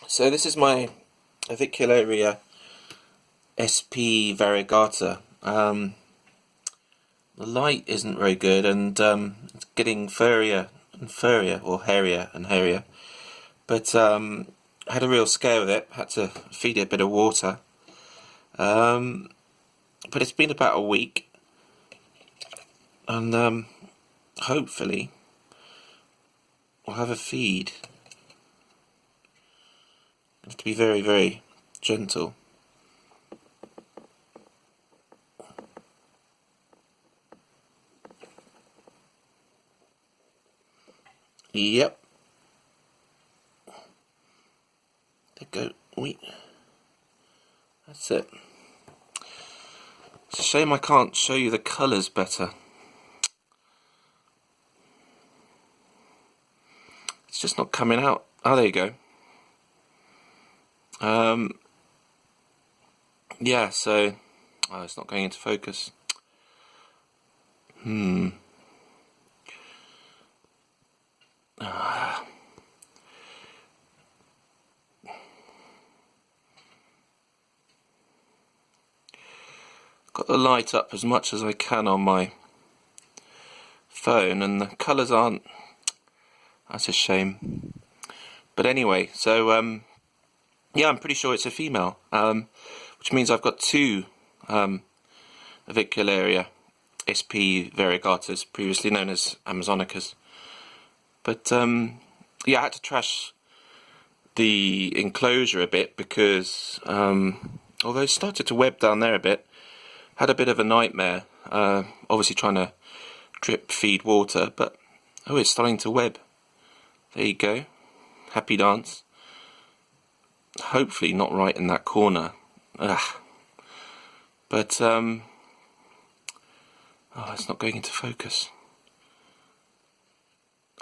So this is my Avicularia Sp Variegata. The light isn't very good, and it's getting furrier and furrier, or hairier and hairier. But I had a real scare with it. Had to feed it a bit of water. But it's been about a week, and hopefully we'll have a feed. You have to be very, very gentle. Yep. There go. Wait. That's it. It's a shame I can't show you the colours better. It's just not coming out. Oh, there you go. Yeah, so it's not going into focus. Got the light up as much as I can on my phone, and the colours aren't. That's a shame. But anyway, so yeah, I'm pretty sure it's a female, which means I've got two Avicularia Sp Variegatas, previously known as Amazonicas. But yeah, I had to trash the enclosure a bit because although it started to web down there a bit, had a bit of a nightmare, obviously trying to drip feed water, but oh, it's starting to web. There you go, happy dance. Hopefully not right in that corner. But oh, it's not going into focus.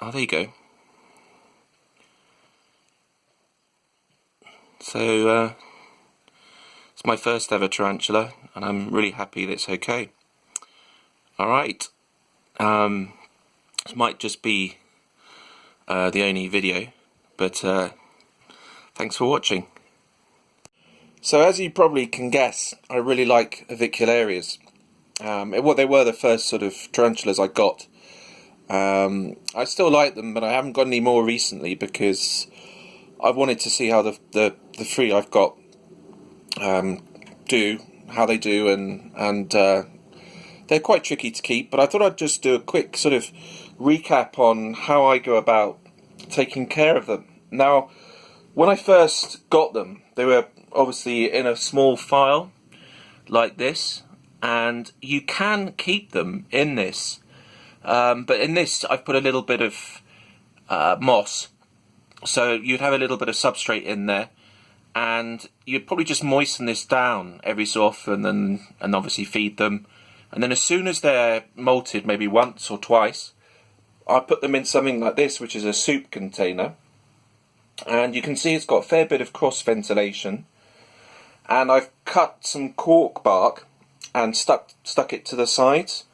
Oh, there you go. So it's my first ever tarantula, and I'm really happy that it's okay. Alright, this might just be the only video, but thanks for watching. So as you probably can guess, I really like Avicularias. What they were the first sort of tarantulas I got. I still like them, but I haven't got any more recently because I wanted to see how the three I've got do, how they do, and they're quite tricky to keep. But I thought I'd just do a quick sort of recap on how I go about taking care of them. Now, when I first got them, they were obviously in a small file like this, and you can keep them in this. But in this, I've put a little bit of moss, so you'd have a little bit of substrate in there, and you'd probably just moisten this down every so often, and obviously feed them. And then as soon as they're molted, maybe once or twice, I put them in something like this, which is a soup container, and you can see it's got a fair bit of cross ventilation. And I've cut some cork bark and stuck it to the sides.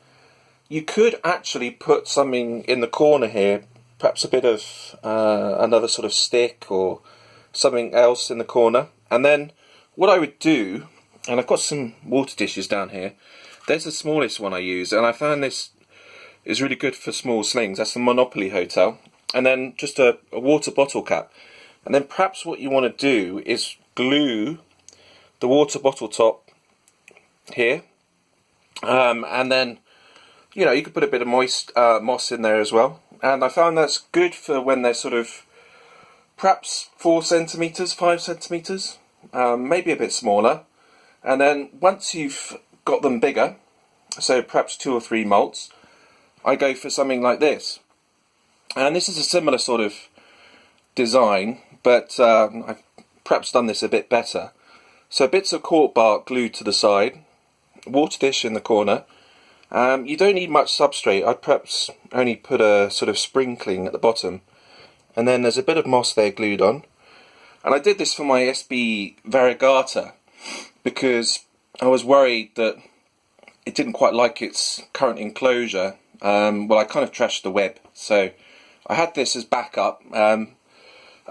You could actually put something in the corner here, perhaps a bit of another sort of stick or something else in the corner. And then what I would do, and I've got some water dishes down here. There's the smallest one I use, and I found this is really good for small slings. That's the Monopoly Hotel. And then just a water bottle cap. And then perhaps what you want to do is glue the water bottle top here, and then, you know, you could put a bit of moss in there as well. And I found that's good for when they're sort of perhaps 4 centimeters, 5 centimeters, maybe a bit smaller. And then once you've got them bigger, so perhaps 2 or 3 molts, I go for something like this. And this is a similar sort of design, but I've perhaps done this a bit better. So bits of cork bark glued to the side, water dish in the corner. You don't need much substrate. I'd perhaps only put a sort of sprinkling at the bottom, and then there's a bit of moss there glued on. And I did this for my Sp Variegata because I was worried that it didn't quite like its current enclosure. Well, I kind of trashed the web, so I had this as backup.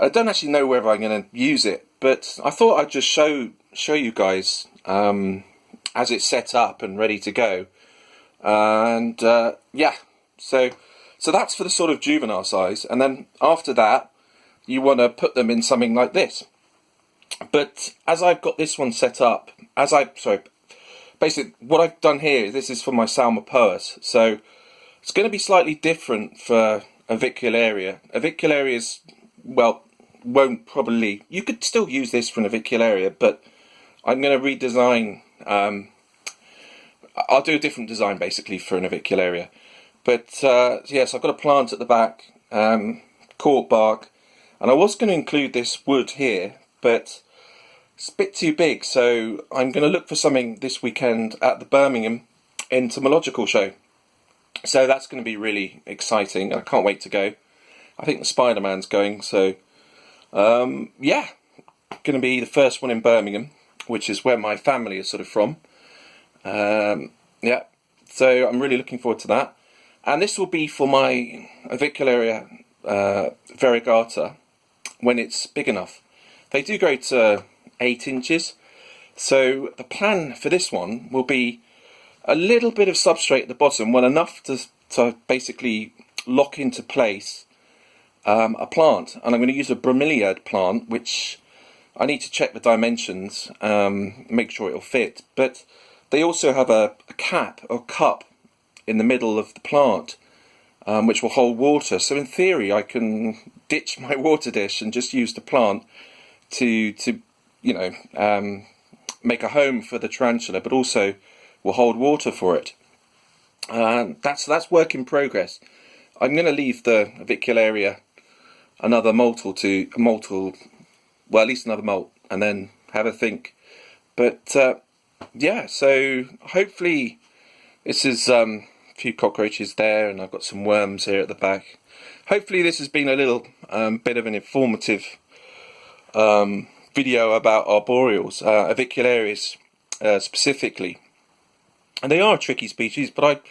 I don't actually know whether I'm going to use it, but I thought I'd just show you guys as it's set up and ready to go. And yeah, so that's for the sort of juvenile size, and then after that you want to put them in something like this. But as I've got this one set up, basically what I've done here, this is for my Salmopoeus, so it's going to be slightly different for avicularia. Avicularias, well, won't probably, you could still use this for an avicularia, but I'm going to redesign, I'll do a different design basically for an avicularia. But yes, I've got a plant at the back, cork bark, and I was going to include this wood here, but it's a bit too big, so I'm going to look for something this weekend at the Birmingham Entomological Show. So that's going to be really exciting. I can't wait to go. I think the Spider-Man's going, so yeah, going to be the first one in Birmingham, which is where my family is sort of from. Yeah, so I'm really looking forward to that. And this will be for my Avicularia variegata when it's big enough. They do go to 8 inches, so the plan for this one will be a little bit of substrate at the bottom, well enough to basically lock into place a plant. And I'm going to use a bromeliad plant, which I need to check the dimensions, make sure it'll fit. But they also have a cap or cup in the middle of the plant, which will hold water. So in theory, I can ditch my water dish and just use the plant to you know, make a home for the tarantula, but also will hold water for it. That's work in progress. I'm going to leave the avicularia another molt, well, at least another molt, and then have a think. But yeah, so hopefully this is a few cockroaches there, and I've got some worms here at the back. Hopefully this has been a little bit of an informative video about arboreals, avicularias specifically. And they are a tricky species, but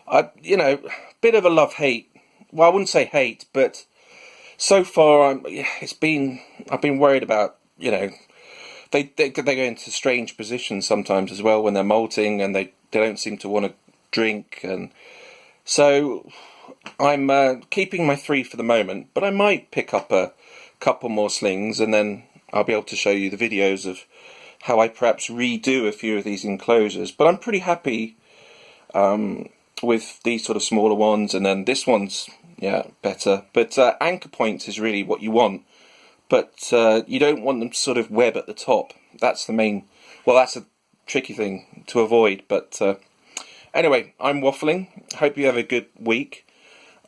I you know, bit of a love-hate. Well, I wouldn't say hate, but so far I've been worried about, you know, they go into strange positions sometimes as well when they're molting, and they don't seem to want to drink, and so I'm keeping my 3 for the moment, but I might pick up a couple more slings, and then I'll be able to show you the videos of how I perhaps redo a few of these enclosures. But I'm pretty happy with these sort of smaller ones, and then this one's, yeah, better. But anchor points is really what you want, but you don't want them to sort of web at the top. That's the main, well, that's a tricky thing to avoid. But anyway, I'm waffling. Hope you have a good week,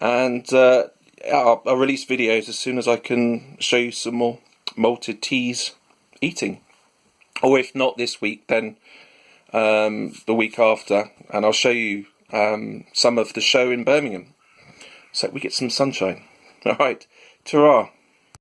and I'll release videos as soon as I can show you some more molted teas eating. Or if not this week, then the week after, and I'll show you some of the show in Birmingham, so we get some sunshine. Alright, ta-ra.